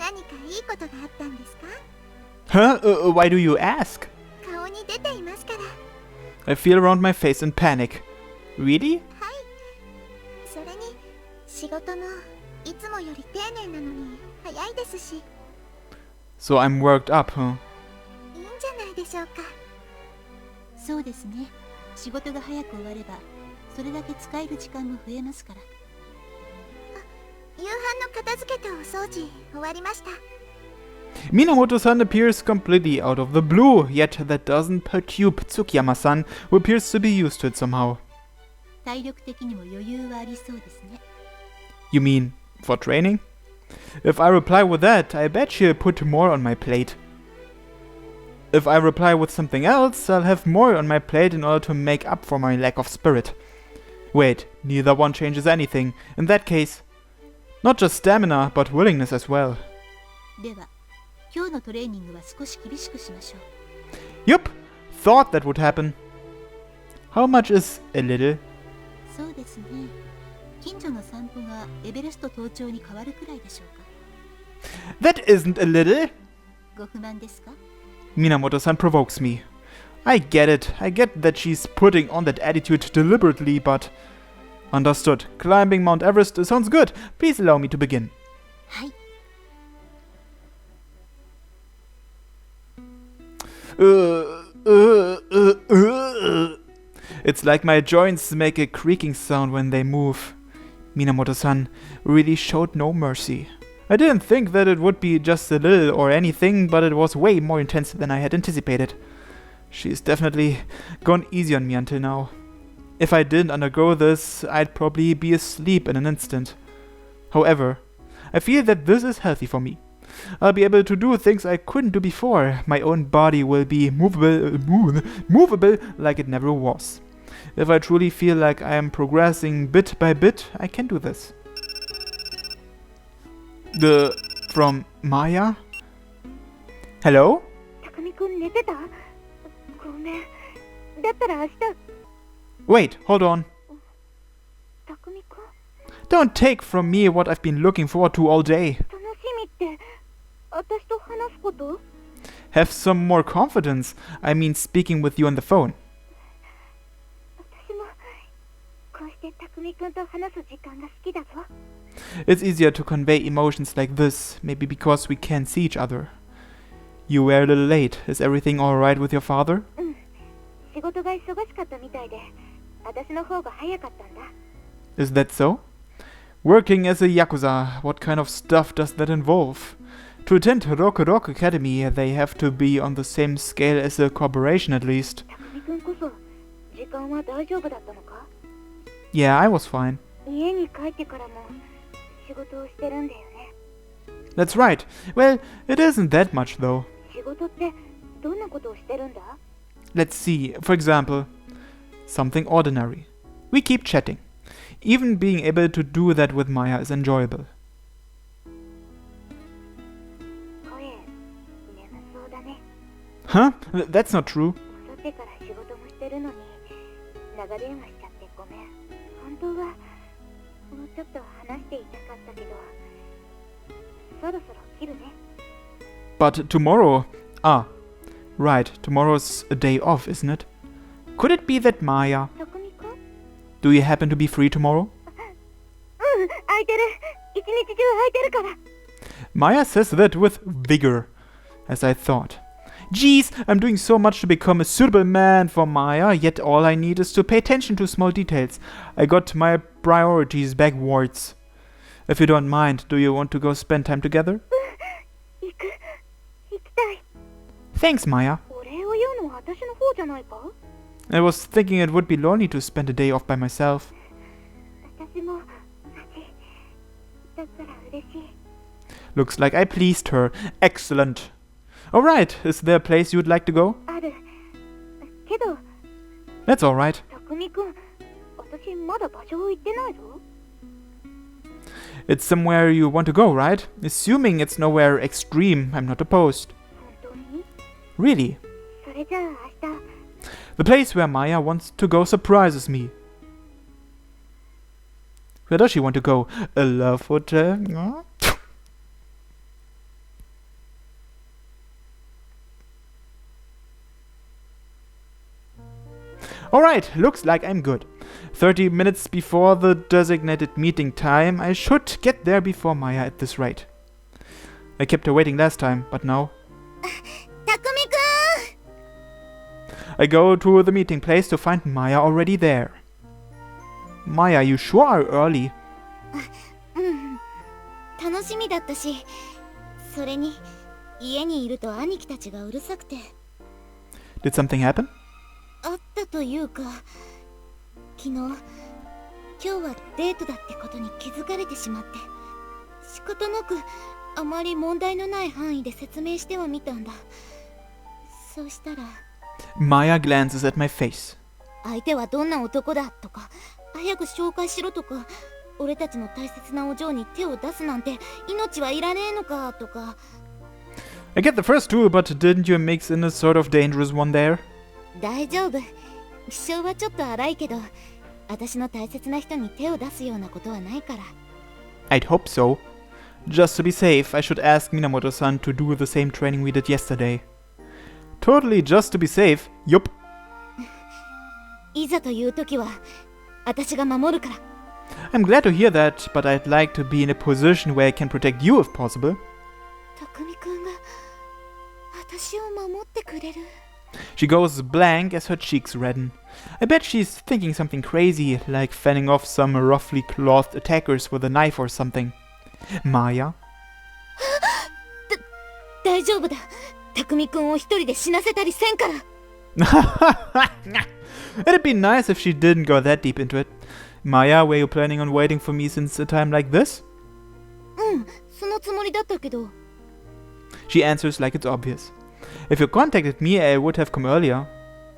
何かいいことがあったんですか? Huh? Why do you ask? 顔に出ていますから。I feel around my face in panic. Really? はい。それに、仕事もいつもより丁寧なのに早いですし。So I'm worked up, huh? いいんじゃないでしょうか。そうですね。仕事が早く終われば、それだけ使える時間も増えますから。夕飯の片付けとお掃除終わりました。Minamoto-san appears completely out of the blue, yet that doesn't perturb Tsukiyama-san, who appears to be used to it somehow. 体力的にも余裕はありそうですね。You mean for training? If I reply with that, I bet she'll put more on my plate. If I reply with something else, I'll have more on my plate in order to make up for my lack of spirit. Wait, neither one changes anything. In that case, not just stamina, but willingness as well. では、今日のトレーニングは少し厳しくしましょう。Yup, thought that would happen. How much is a little? そうですね。近所の散歩がエベレスト登頂に変わるくらいでしょうか。That isn't a little. ご不満ですか? Minamoto-san provokes me. I get it. I get that she's putting on that attitude deliberately, but... Understood. Climbing Mount Everest sounds good. Please allow me to begin. はい。It's like my joints make a creaking sound when they move. Minamoto-san really showed no mercy. I didn't think that it would be just a little or anything, but it was way more intense than I had anticipated. She's definitely gone easy on me until now. If I didn't undergo this, I'd probably be asleep in an instant. However, I feel that this is healthy for me. I'll be able to do things I couldn't do before. My own body will be movable like it never was. If I truly feel like I am progressing bit by bit, I can do this. From Maya? Hello? 匠くん寝てた？ごめん。だったら明日。Wait, hold on. 匠くん。Don't take from me what I've been looking forward to all day. 楽しみって私と話すこと？ Have some more confidence. I mean speaking with you on the phone. 私もこうして匠くんと話す時間が好きだぞ。It's easier to convey emotions like this, maybe because we can't see each other. You were a little late. Is everything alright with your father? うん。仕事が忙しかったみたいで、私の方が早かったんだ。Is that so? Working as a Yakuza, what kind of stuff does that involve? To attend Rock Academy, they have to be on the same scale as a corporation at least. 匠くんこそ時間は大丈夫だったのか? Yeah, I was fine. 家に帰ってからも仕事をしてるんだよね。That's right. Well, it isn't that much though. 仕事ってどんなことをしてるんだ? Let's see, for example, something ordinary. We keep chatting. Even being able to do that with Maya is enjoyable. 声、眠そうだね。 Huh? That's not true. 遅ってから仕事もしてるのに長電話しちゃってごめん。本当はもうちょっと話していたかったけど、そろそろ切るね。 But tomorrow... Ah, right, tomorrow's a day off, isn't it? Could it be that Maya... 匠くん? Do you happen to be free tomorrow? うん、空いてる。一日中空いてるから。 Maya says that with vigor, as I thought. Geez, I'm doing so much to become a suitable man for Maya, yet all I need is to pay attention to small details. I got my priorities backwards. If you don't mind, do you want to go spend time together? 行きたい。 Thanks, Maya. お礼を言うのは私の方じゃないか? I was thinking it would be lonely to spend a day off by myself. 私も同じ。だから嬉しい。 Looks like I pleased her. Excellent. Alright, is there a place you'd like to go? ある。けど、 That's alright. 匠くん、私まだ場所を言ってないぞ。 It's somewhere you want to go, right? Assuming it's nowhere extreme, I'm not opposed. 本当に? Really? それじゃあ明日。 The place where Maya wants to go surprises me. Where does she want to go? A love hotel? Alright, looks like I'm good. 30 minutes before the designated meeting time, I should get there before Maya at this rate. I kept her waiting last time, but now... たくみく I go to the meeting place to find Maya already there. Maya, you sure are early. んうん楽しみだったし、それに家にいると兄貴たちがうるさくて。 Did something happen? あったというか、昨日今日はデートだってことに気づかれてしまって、仕方なくあまり問題のない範囲で説明してはみたんだ。そうしたら Maya glances at my face. 相手はどんな男だとか、早く紹介しろとか、俺たちの大切なお嬢に手を出すなんて命はいらねえのかとか。 I get the first two, but didn't you mix in a sort of dangerous one there? 大丈夫。気性はちょっと荒いけど、私の大切な人に手を出すようなことはないから。 I'd hope so. Just to be safe, I should ask Minamoto-san to do the same training we did yesterday. Totally just to be safe. Yup. いざという時は私が守るから。 I'm glad to hear that, but I'd like to be in a position where I can protect you if possible. たくみくんが私を守ってくれる。 She goes blank as her cheeks redden. I bet she's thinking something crazy, like fending off some roughly clothed attackers with a knife or something. Maya? 大丈夫だ。たくみくんを一人で死なせたりせんから。 It'd be nice if she didn't go that deep into it. Maya, were you planning on waiting for me since a time like this? うん、そのつもりだったけど。 She answers like it's obvious. If you contacted me, I would have come earlier.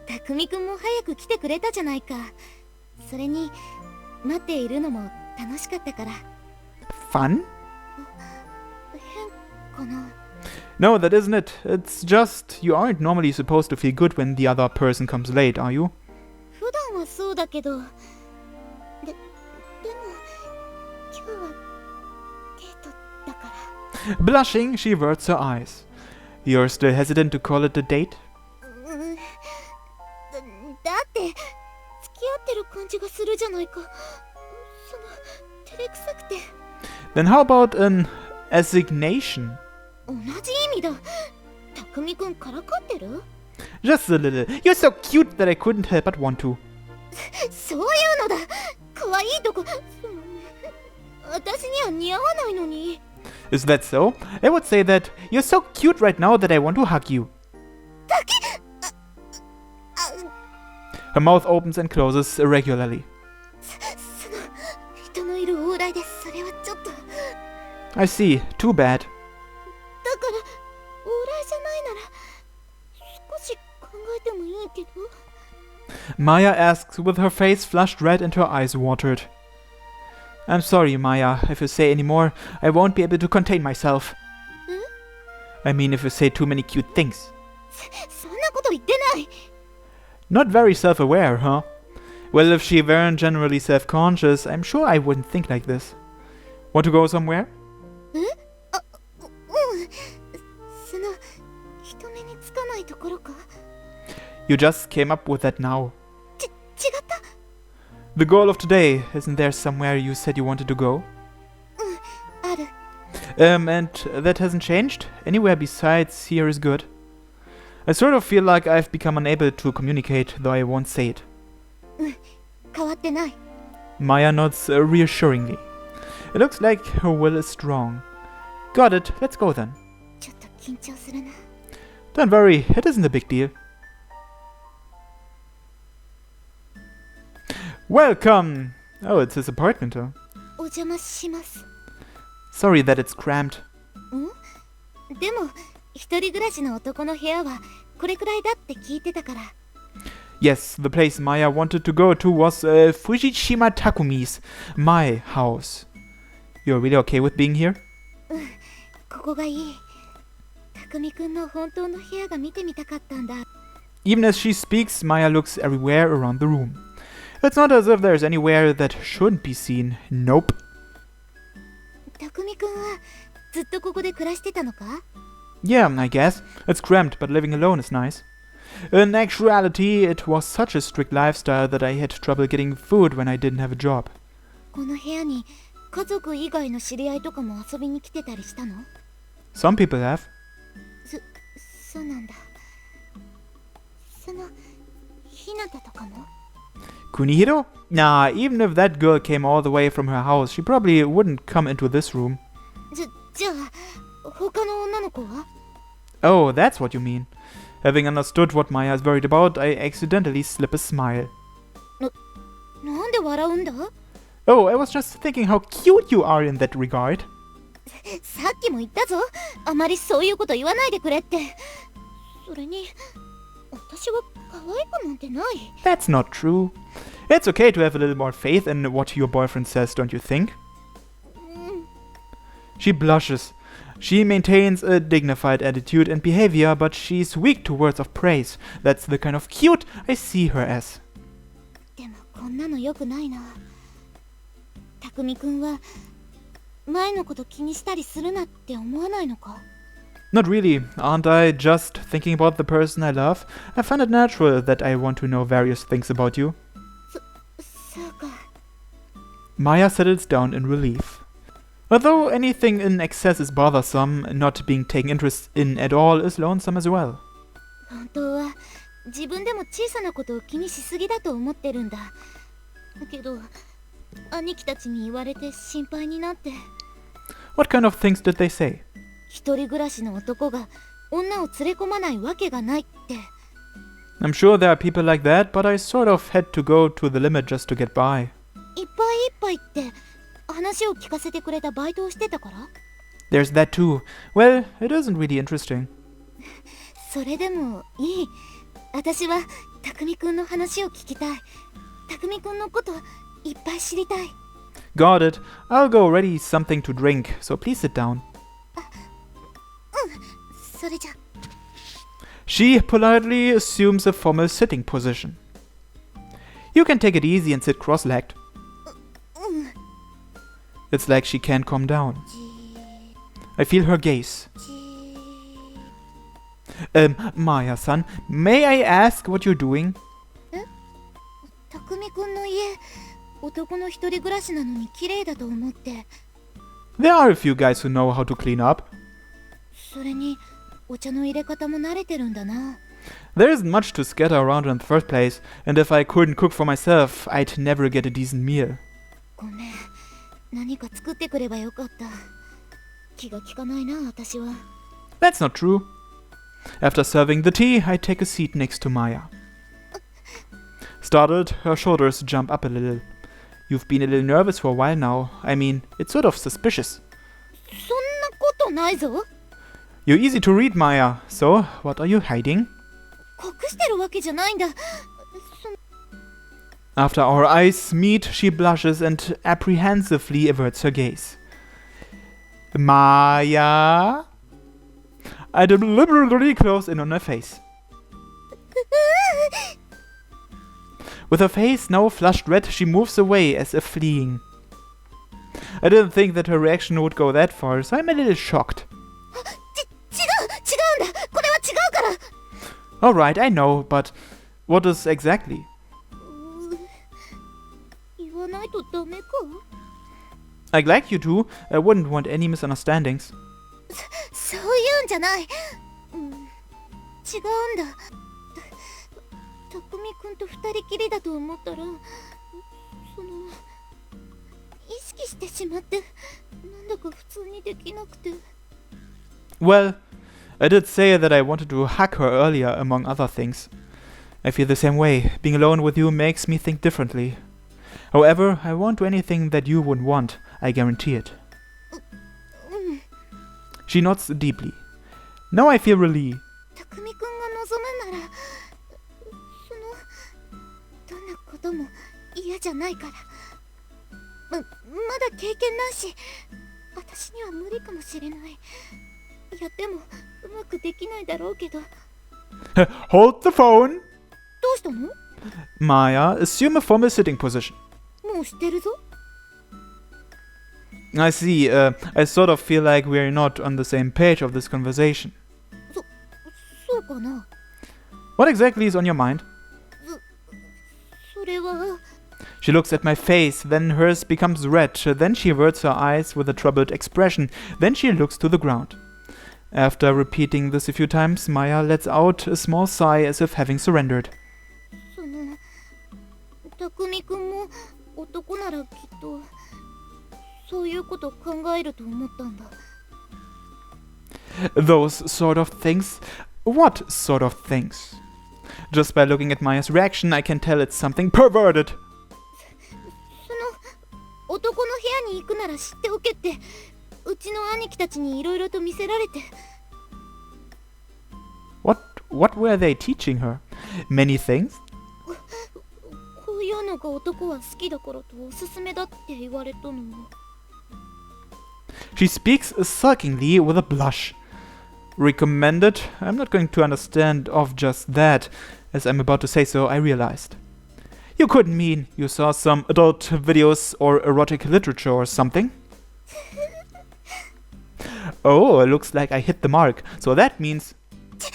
たくみくんも早く来てくれたじゃないか。それに待っているのも楽しかったから。 Fun? 変かな。 No, that isn't it. It's just, you aren't normally supposed to feel good when the other person comes late, are you? 普段はそうだけど。でも今日はデートだから。 Blushing, she averts her eyes. You're still hesitant to call it a date? うんだって付き合ってる感じがするじゃないか。その照れくさくて。 Then how about an assignation? 同じ意味だ。たくみくんからかってる？ Just a little. You're so cute that I couldn't help but want to. そういうのだ。可愛いとこ。私には似合わないのに。 Is that so? I would say that you're so cute right now that I want to hug you. Her mouth opens and closes irregularly. その人のいる往来でそれはちょっと。 I see. Too bad. だから往来じゃないなら少し考えてもいいけど。 Maya asks with her face flushed red and her eyes watered. I'm sorry, Maya. If you say any more, I won't be able to contain myself. I mean, if you say too many cute things. そんなこと言ってない。 Not very self-aware, huh? Well, if she weren't generally self-conscious, I'm sure I wouldn't think like this. Want to go somewhere? その人目につかないところか。 You just came up with that now. 違った。 The goal of today, isn't there somewhere you said you wanted to go? ある。 And that hasn't changed? Anywhere besides here is good. I sort of feel like I've become unable to communicate, though I won't say it. 変わってない。 Maya nods reassuringly. It looks like her will is strong. Got it, let's go then. ちょっと緊張するな。 Don't worry, it isn't a big deal. Welcome! Oh, it's his apartment, huh? お邪魔します。 Sorry that it's cramped. でも一人暮らしの男の部屋はこれくらいだって聞いてたから。 Yes, the place Maya wanted to go to was Fujishima Takumi's, my house. You're really okay with being here? ここがいい。たくみくんの本当の部屋が見てみたかったんだ。 Even as she speaks, Maya looks everywhere around the room. It's not as if there's anywhere that shouldn't be seen. Nope. たくみくんはずっとここで暮らしてたのか？ Yeah, I guess. It's cramped, but living alone is nice. In actuality, it was such a strict lifestyle that I had trouble getting food when I didn't have a job. この部屋に家族以外の知り合いとかも遊びに来てたりしたの？ Some people have. そうなんだ。そのひなたとかも？ Kunihiro? Nah, even if that girl came all the way from her house, she probably wouldn't come into this room. じゃあ他の女の子は？ Oh, that's what you mean. Having understood what Maya is worried about, I accidentally slip a smile. なんで笑うんだ？ Oh, I was just thinking how cute you are in that regard. さっきも言ったぞ。あまりそういうこと言わないでくれって。それに私は可愛くなんてない。 That's not true. It's okay to have a little more faith in what your boyfriend says, don't you think? She blushes. She maintains a dignified attitude and behavior, but she's weak to words of praise. That's the kind of cute I see her as. でもこんなの良くないな。匠くんは前のこと気にしたりするなって思わないのか？ Not really. Aren't I just thinking about the person I love? I find it natural that I want to know various things about you. そうか。 Maya settles down in relief. Although anything in excess is bothersome, not being taken interest in at all is lonesome as well. 本当は自分でも小さなことを気にしすぎだと思ってるんだ。だけど兄貴たちに言われて心配になって。 What kind of things did they say? 一人暮らしの男が女を連れ込まないわけがないって。 I'm sure there are people like that, but I sort of had to go to the limit just to get by. いっぱいいっぱいって話を聞かせてくれたバイトをしてたから？ There's that too. Well, it isn't really interesting. それでもいい。私は匠くんの話を聞きたい。匠くんのこといっぱい知りたい。 Got it. I'll go ready something to drink, so please sit down. それじゃ。 She politely assumes a formal sitting position. You can take it easy and sit cross-legged. It's like she can't calm down. I feel her gaze. Maya-san, may I ask what you're doing? 匠くんの家、男の一人暮らしなのに綺麗だと思って。 There are a few guys who know how to clean up. それにお茶の入れ方も慣れてるんだな。 There isn't much to scatter around in the first place, and if I couldn't cook for myself, I'd never get a decent meal. ごめん、何か作ってくればよかった。気が利かないな、私は。 That's not true. After serving the tea, I take a seat next to Maya. Startled, her shoulders jump up a little. You've been a little nervous for a while now. I mean, it's sort of suspicious. そんなことないぞ。 You're easy to read, Maya. So, what are you hiding? 隠してるわけじゃないんだ。 After our eyes meet, she blushes and apprehensively averts her gaze. Maya? I deliberately close in on her face. With her face now flushed red, she moves away as if fleeing. I didn't think that her reaction would go that far, so I'm a little shocked. 違うんだ。これは違うから。 Alright, I know, but what is exactly? 言わないとダメか。 I'd like you to. I wouldn't want any misunderstandings. そういうんじゃない。違うんだ。匠くんと二人きりだと思ったら、意識してしまって、なんだか普通にできなくて。 Well, I did say that I wanted to hug her earlier, among other things. I feel the same way. Being alone with you makes me think differently. However, I won't do anything that you wouldn't want. I guarantee it. She nods deeply. Now I feel relieved. 匠くんが望むなら、どんなことも嫌じゃないから。まだ経験ないし、私には無理かもしれない。やってもうまくできないだろうけど。 Hold the phone! どうしたの？ Maya, assume a formal sitting position. もう知ってるぞ。 I see. I sort of feel like we're not on the same page of this conversation. そうかな。What exactly is on your mind? それは She looks at my face, then hers becomes red, then she averts her eyes with a troubled expression, then she looks to the ground. After repeating this a few times, Maya lets out a small sigh as if having surrendered. その匠くんも男ならきっとそういうこと考えると思ったんだ。 Those sort of things? What sort of things? Just by looking at Maya's reaction, I can tell it's something perverted. その男の部屋に行くなら知っておけってうちの兄貴たちにいろいろと見せられて。 What were they teaching her? Many things? こういうのが男は好きだからとおすすめだって言われたの。 She speaks sulkingly with a blush. Recommended? I'm not going to understand of just that. As I'm about to say so, I realized. You couldn't mean you saw some adult videos or erotic literature or something? Oh, it looks like I hit the mark. So that means... 違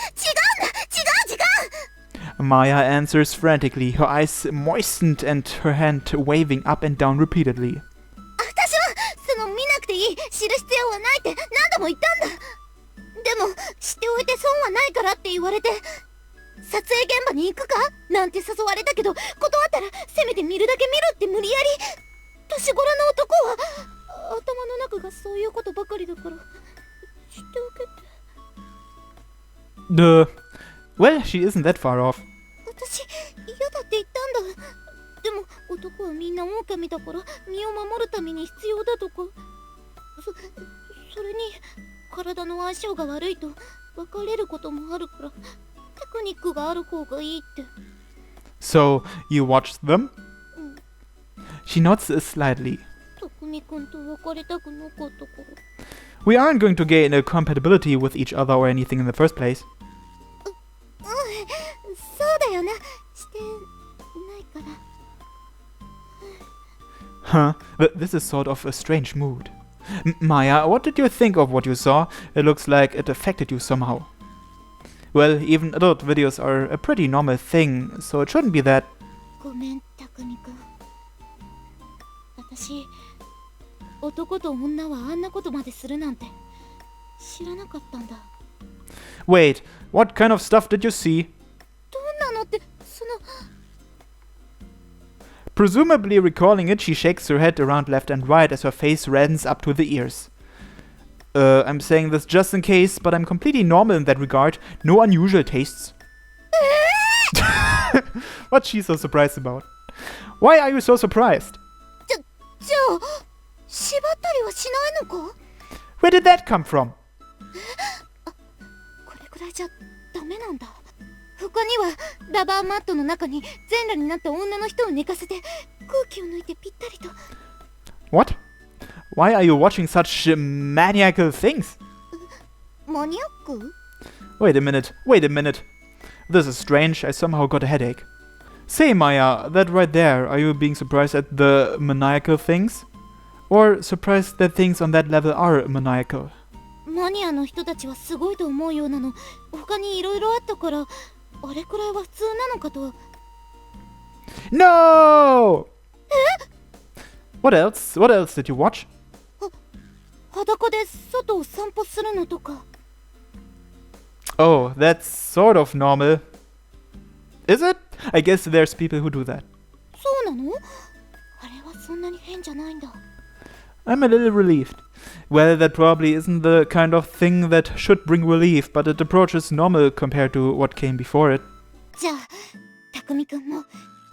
う Maya answers frantically, her eyes moistened and her hand waving up and down repeatedly. 私はその見なくていい知る必要はないって何度も言ったんだ。でも知っておいて損はないからって言われて撮影現場に行くかなんて誘われたけど断ったらせめて見るだけ見ろって無理やり。年頃の男は頭の中がそういうことばかりだから知っておけって。 Well, she isn't that far off. 私嫌だって言ったんだ。でも男はみんな狼だから身を守るために必要だとか。それに体の相性が悪いと別れることもあるからテクニックがある方がいいって。 So, you watched them? She nods slightly. 匠君と別れたくなかったから。 We aren't going to gain a compatibility with each other or anything in the first place. そうだよな。してないから。 Huh, but this is sort of a strange mood. Maya, what did you think of what you saw? It looks like it affected you somehow. Well, even adult videos are a pretty normal thing, so it shouldn't be that... ごめん、匠君。私、男と女はあんなことまでするなんて知らなかったんだ。 Wait, what kind of stuff did you see? どんなのって、その... Presumably recalling it, she shakes her head around left and right as her face reddens up to the ears. I'm saying this just in case, but I'm completely normal in that regard. No unusual tastes. What's she so surprised about? Why are you so surprised? じゃあ、縛ったりはしないのか? Where did that come from? これくらいじゃダメなんだ。他にはラバーマットの中に全裸になった女の人を寝かせて空気を抜いてぴったりと。 What? Why are you watching such maniacal things? マニアック? Wait a minute. This is strange. I somehow got a headache. Say, Maya, that right there, are you being surprised at the maniacal things? Or surprised that things on that level are maniacal? マニアの人たちはすごいと思うようなの。他にいろいろあったから、あれくらいは普通なのかと。 No! What else? What else did you watch? 裸で外を散歩するのとか。 Oh, that's sort of normal. Is it? I guess there's people who do that. そうなの? あれはそんなに変じゃないんだ。 I'm a little relieved. Well, that probably isn't the kind of thing that should bring relief, but it approaches normal compared to what came before it. じゃあ、匠くんも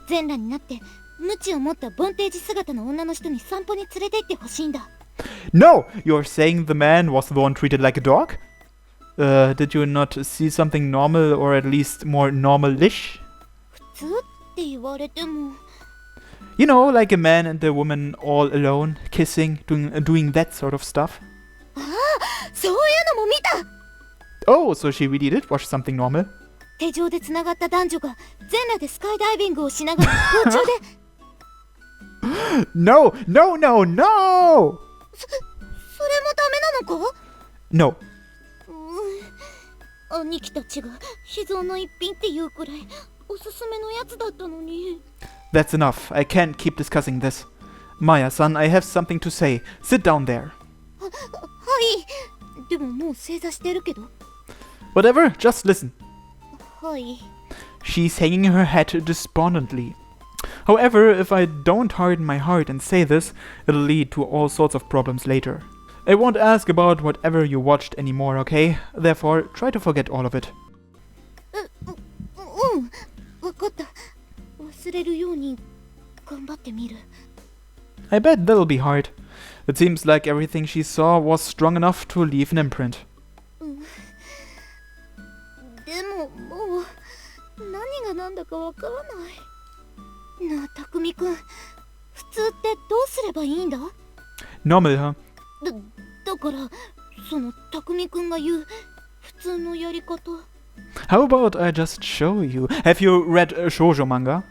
全裸になって鞭を持ったボンテージ姿の女の人に散歩に連れて行ってほしいんだ。 No! You're saying the man was the one treated like a dog? Did you not see something normal or at least more normal-ish? 普通って言われても。 You know, like a man and a woman all alone, kissing, doing that sort of stuff. ああ、そういうのも見た。 Oh, so she really did watch something normal? 手錠でつながった男女が全裸でスカイダイビングをしながら空中で。No! それもダメなのか? No. あ兄貴たちが秘蔵の一品っていうくらいおすすめのやつだったのに。 That's enough. I can't keep discussing this. Maya-san, I have something to say. Sit down there. はい。でももう正座してるけど。 Whatever, just listen. はい。 She's hanging her head despondently. However, if I don't harden my heart and say this, it'll lead to all sorts of problems later. I won't ask about whatever you watched anymore, okay? Therefore, try to forget all of it. わかった。忘れるように頑張ってみる。 I bet that'll be hard. It seems like everything she saw was strong enough to leave an imprint. でももう何が何だかわからない。なあ、たくみくん、普通ってどうすればいいんだ？ Normal, huh? だからそのたくみくんが言う普通のやり方。 How about I just show you? Have you read shoujo manga?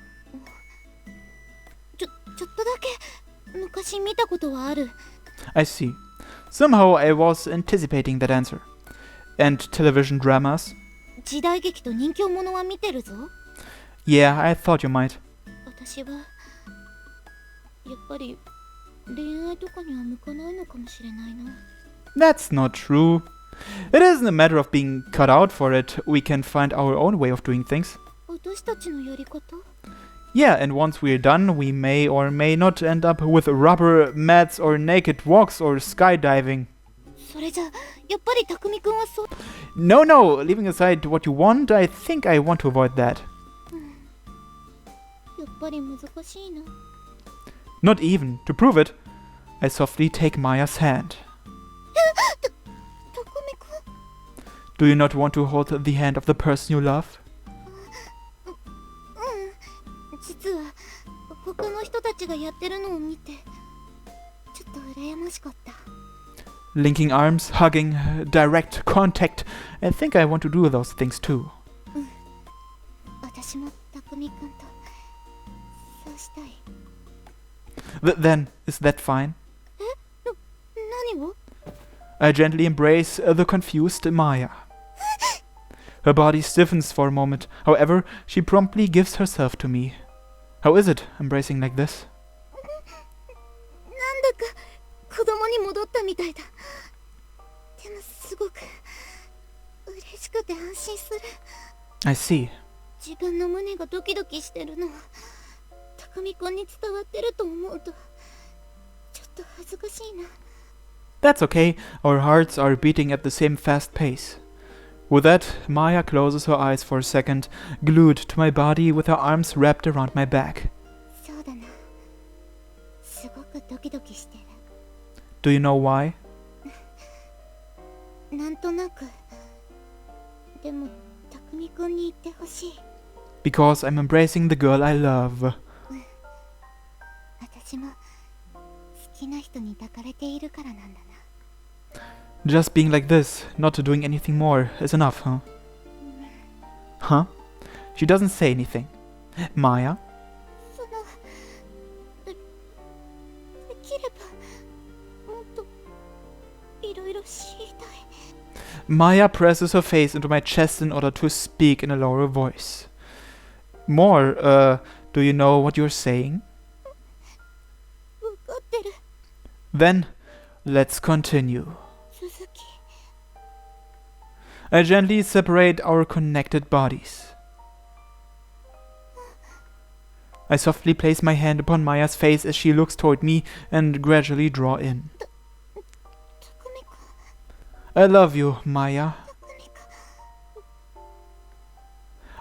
ちょっとだけ昔見たことはある。 I see. Somehow I was anticipating that answer. And television dramas? 時代劇と人気者は見てるぞ。 Yeah, I thought you might. 私はやっぱり恋愛とかには向かないのかもしれないな。 That's not true. It isn't a matter of being cut out for it. We can find our own way of doing things. 私たちのやり方？ Yeah, and once we're done, we may or may not end up with rubber mats or naked walks or skydiving. それじゃやっぱりたくみくんはそう。 No, leaving aside what you want, I think I want to avoid that. やっぱり難しいな。 Not even. To prove it, I softly take Maya's hand. たくみくん。 Do you not want to hold the hand of the person you love? 実は他の人たちがやってるのを見てちょっと羨ましかった。 Linking arms, hugging, direct contact. I think I want to do those things too. 私もたくみくんとそうしたい。 Then, is that fine? 何を？ I gently embrace the confused Maya. Her body stiffens for a moment. However, she promptly gives herself to me. How is it, embracing like this? なんだか子供に戻ったみたいだ。でもすごく嬉しくて安心する。 I see. 自分の胸がドキドキしてるのはたくみくんに伝わってると思うとちょっと恥ずかしいな。 That's okay. Our hearts are beating at the same fast pace. With that, Maya closes her eyes for a second, glued to my body with her arms wrapped around my back. そうだな。すごくドキドキしてる。 Do you know why? なんとなく。でもたくみくんに言ってほしい。 Because I'm embracing the girl I love. 私も好きな人に抱かれているからなんだな。 Just being like this, not doing anything more, is enough, huh? Huh? She doesn't say anything. Maya? そのできればもっといろいろ知りたい。 Maya presses her face into my chest in order to speak in a lower voice. More, do you know what you're saying? わかってる。 Then, let's continue. 鈴木。 I gently separate our connected bodies. I softly place my hand upon Maya's face as she looks toward me and gradually draw in. たくみくん。 I love you, Maya. たくみく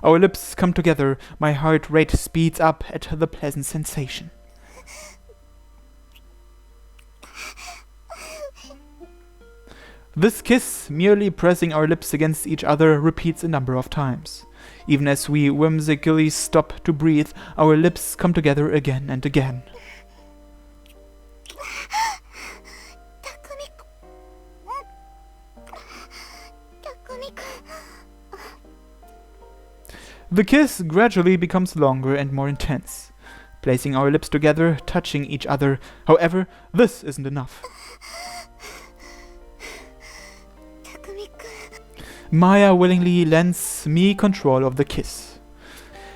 ん。 Our lips come together. My heart rate speeds up at the pleasant sensation. This kiss, merely pressing our lips against each other, repeats a number of times. Even as we whimsically stop to breathe, our lips come together again and again. たくみくん。たくみくん。 The kiss gradually becomes longer and more intense, placing our lips together, touching each other. However, this isn't enough. たくみくん。Maya willingly lends me control of the kiss.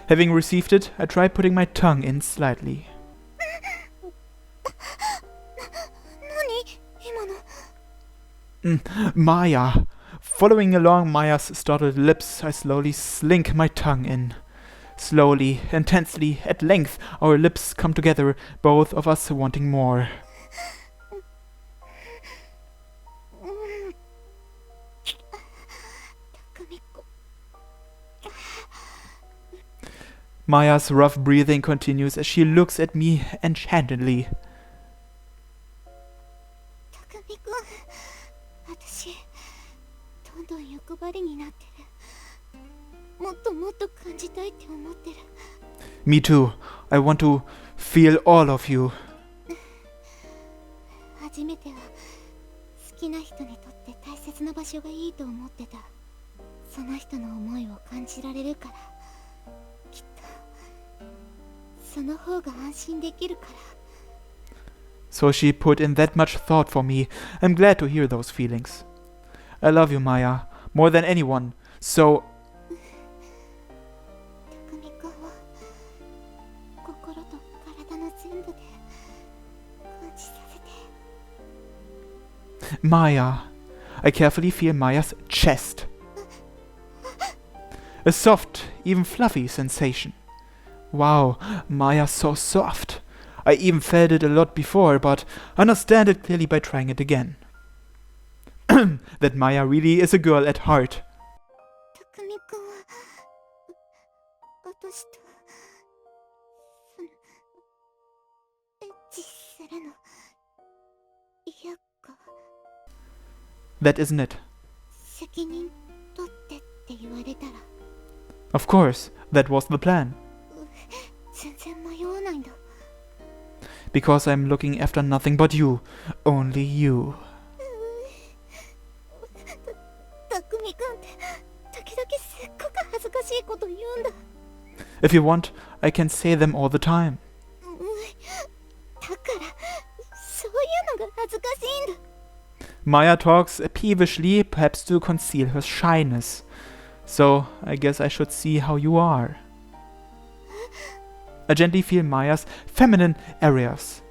Having received it, I try putting my tongue in slightly. 何今の Maya. Following along Maya's startled lips, I slowly slink my tongue in. Slowly, intensely, at length, our lips come together, both of us wanting more. Maya's rough breathing continues as she looks at me enchantedly. 匠くん、私どんどん欲張りになってる。もっともっと感じたいって思ってる。 Me too. I want to feel all of you. 初めては好きな人にとって大切な場所がいいと思ってた。その人の思いを感じられるから、きっとその方が安心できるから。 So she put in that much thought for me. I'm glad to hear those feelings. I love you, Maya, more than anyone. So 匠くんは心と体の全部で感じさせて。 Maya. I carefully feel Maya's chest. A soft, even fluffy sensation. Wow, Maya's so soft. I even felt it a lot before, but understand it clearly by trying it again. That Maya really is a girl at heart. 匠くんは私とそのエッチするの嫌か。 That isn't it. 責任取ってって言われたら Of course, that was the plan. 全然迷わないんだ。 Because I'm looking after nothing but you. Only you. 匠くんって時々すっごく恥ずかしいこと言うんだ。 If you want, I can say them all the time. だからそういうのが恥ずかしいんだ。 Maya talks peevishly, perhaps to conceal her shyness. So, I guess I should see how you are. I gently feel Maya's feminine areas.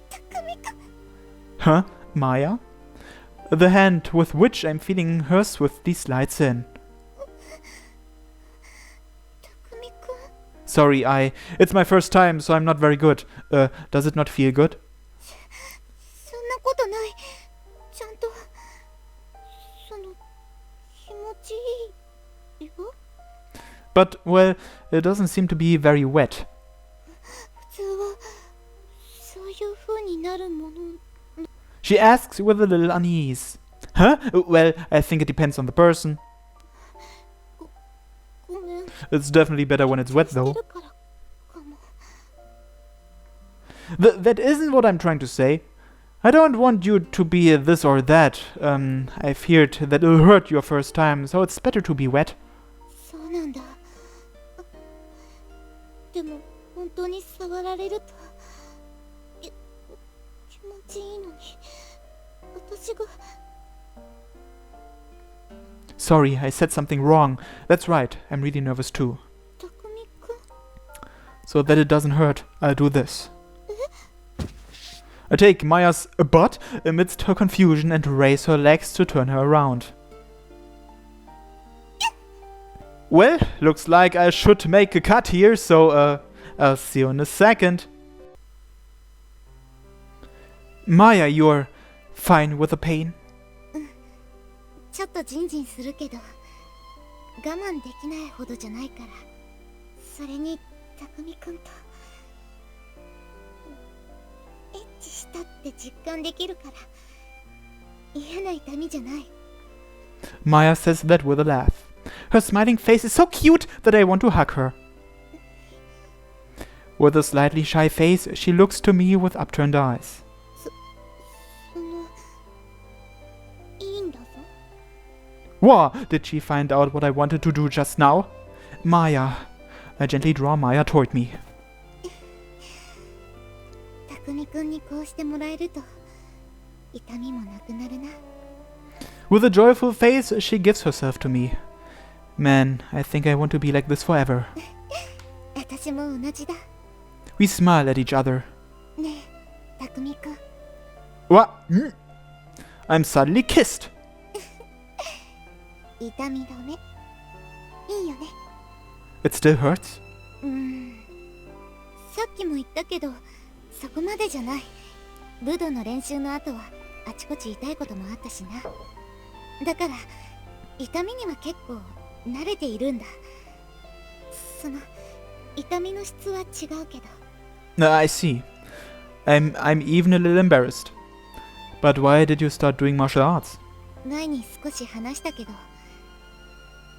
匠くん Huh? Maya? The hand with which I'm feeling her swiftly slides in. 匠くん Sorry, it's my first time, so I'm not very good. Does it not feel good? そんなことない。ちゃんとその気持ちいいよ。 But, well, it doesn't seem to be very wet. 普通はそういう風になるもの。 She asks with a little unease. Huh? Well, I think it depends on the person. ごめん。 It's definitely better when it's wet, して though. るからかも。 That isn't what I'm trying to say. I don't want you to be this or that. I feared that it'll hurt your first time, so it's better to be wet. そうなんだ。でも本当に触られると気持ちいいのに私が Sorry, I said something wrong. That's right, I'm really nervous too. 匠くん So that it doesn't hurt, I'll do this. I take Maya's butt amidst her confusion and raise her legs to turn her around. Well, looks like I should make a cut here, so I'll see you in a second. Maya, you're fine with the pain? ちょっとジンジンするけど我慢できないほどじゃないから。それに匠くんとエッチしたって実感できるから嫌な痛みじゃない。 Maya says that with a laugh. Her smiling face is so cute that I want to hug her. With a slightly shy face, she looks to me with upturned eyes. そのいいんだぞ。 What? Did she find out what I wanted to do just now? Maya. I gently draw Maya toward me. 匠くんにこうしてもらえると痛みもなくなるな。With a joyful face, she gives herself to me. Man, I think I want to be like this forever. 私も同じだ。 We smile at each other. ねえ、匠くん。 What? I'm suddenly kissed. 痛み止め。いいよね。 It still hurts? さっきも言ったけど、そこまでじゃない。武道の練習の後はあちこち痛いこともあったしな。だから痛みには結構慣れているんだ。その痛みの質は違うけど。I see. I'm even a little embarrassed. But why did you start doing martial arts? 前に少し話したけど、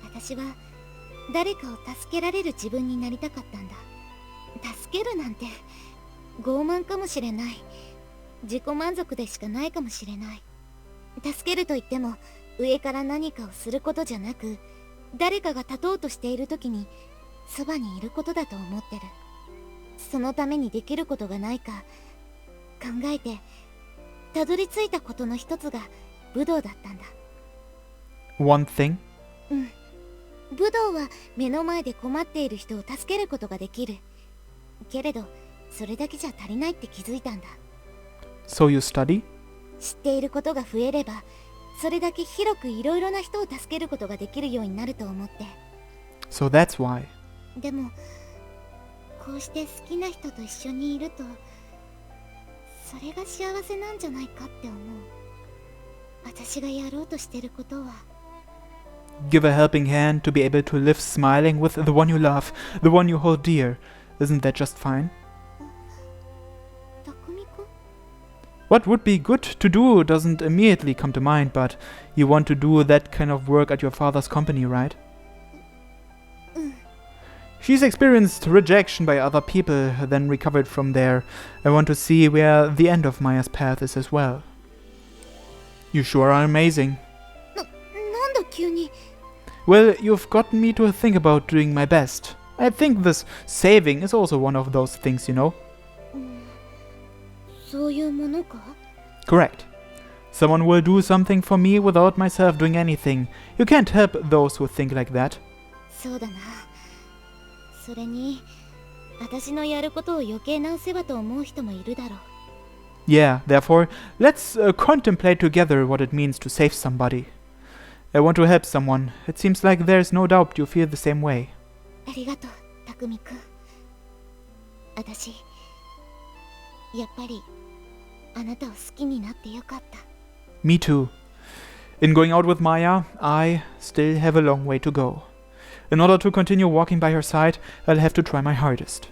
私は誰かを助けられる自分になりたかったんだ。助けるなんて傲慢かもしれない。自己満足でしかないかもしれない。助けると言っても上から何かをすることじゃなく、誰かが立とうとしている時にそばにいることだと思ってる。そのためにできることがないか考えてたどり着いたことの一つが武道だったんだ。 One thing? 武道は目の前で困っている人を助けることができる。けれどそれだけじゃ足りないって気づいたんだ。 So you study? 知っていることが増えればそれだけ広くいろいろな人を助けることができるようになると思って。 So that's why. でもこうして好きな人と一緒にいるとそれが幸せなんじゃないかって思う。私がやろうとしてることは Give a helping hand to be able to live smiling with the one you love, the one you hold dear. Isn't that just fine? 匠くん What would be good to do doesn't immediately come to mind, but you want to do that kind of work at your father's company, right? She's experienced rejection by other people, then recovered from there. I want to see where the end of Maya's path is as well. You sure are amazing. なんだ急に。 Well, you've gotten me to think about doing my best. I think this saving is also one of those things, you know? そういうものか？ Correct. Someone will do something for me without myself doing anything. You can't help those who think like that. そうだな。それに私のやることを余計なお世話と思う人もいるだろう。 Yeah, therefore, let's contemplate together what it means to save somebody. I want to help someone. It seems like there's no doubt you feel the same way. ありがとう、匠くん。私やっぱりあなたを好きになってよかった。 Me too. In going out with Maya, I still have a long way to go. In order to continue walking by her side, I'll have to try my hardest.